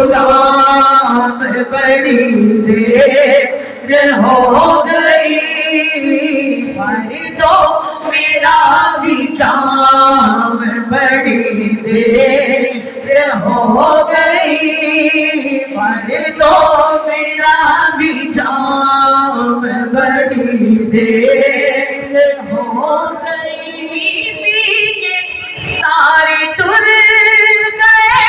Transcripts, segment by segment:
غلام بڑی دیر ہو گئی، پر تو میرا بھی جام بڑی دیر ہو گئی، پر تو میرا بھی جام بڑی دیر ہو گئی، پی کے سارے ٹر گئے،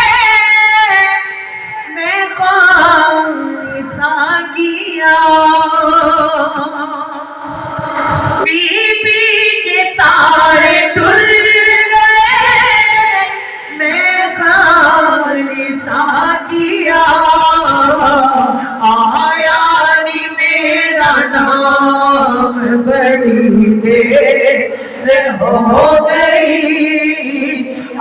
میں خالی سا کیا، پی پی کے سارے ٹر گئے، میں خالی سا کیا، آیا نہیں میرا نام بڑی دیر ہو گئی،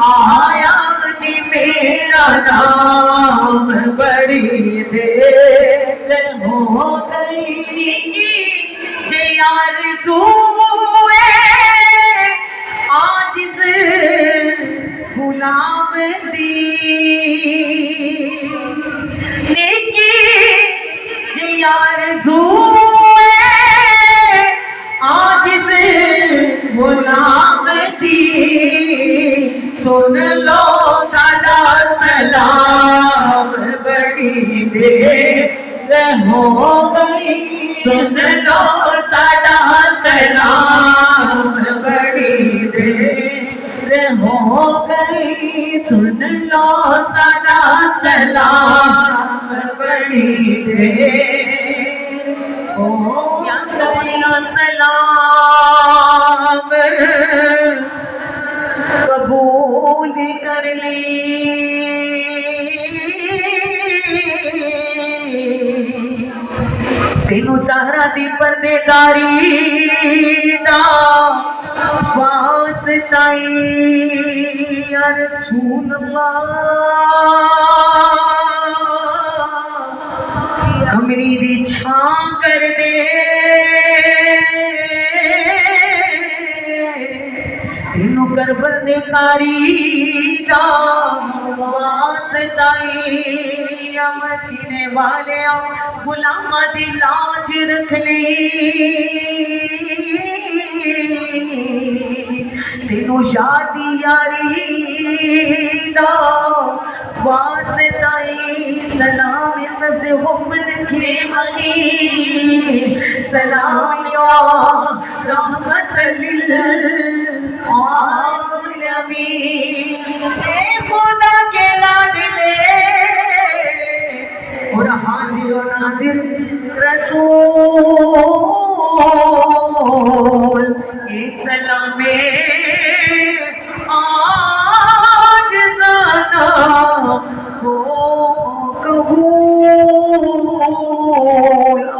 آیا نہیں میرا نام بڑی دیر ہو گئی، جے آرزو عاجز غلام دی نیکی، جے آرزو عاجز غلام دی، سن لو ساڈا سلام بڑی دیر ہو گئی، سن لو ساڈا سلام بڑی دیر ہو گئی، سن لو ساڈا سلام بڑی دیر ہو گئی، سونا سلام قبول کر لی، تینو زہرا دی پردے داری دا واسطائی، یا رسول اللہ کمری دی چھاں کر دے، تینو کربل دے کاری دا واسطائی، یا مدینے والے غلاماں دی لاج رکھ لی، تینو یادی یاری دا واسطائی، سلام سبز حب دکھے مگی، سلام یا رحمت للعالمین، اے خدا کے لاڈلے اور حاضر و ناظر رسول، اے سلام آج زانا ہو قبول،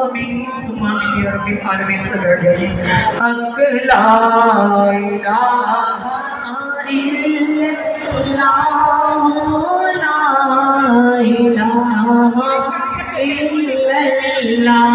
آمین ثم آمین یا رب العالمین، صلی اللہ علیہ وسلم، حق لا الہ الا اللہ، لا الہ الا اللہ۔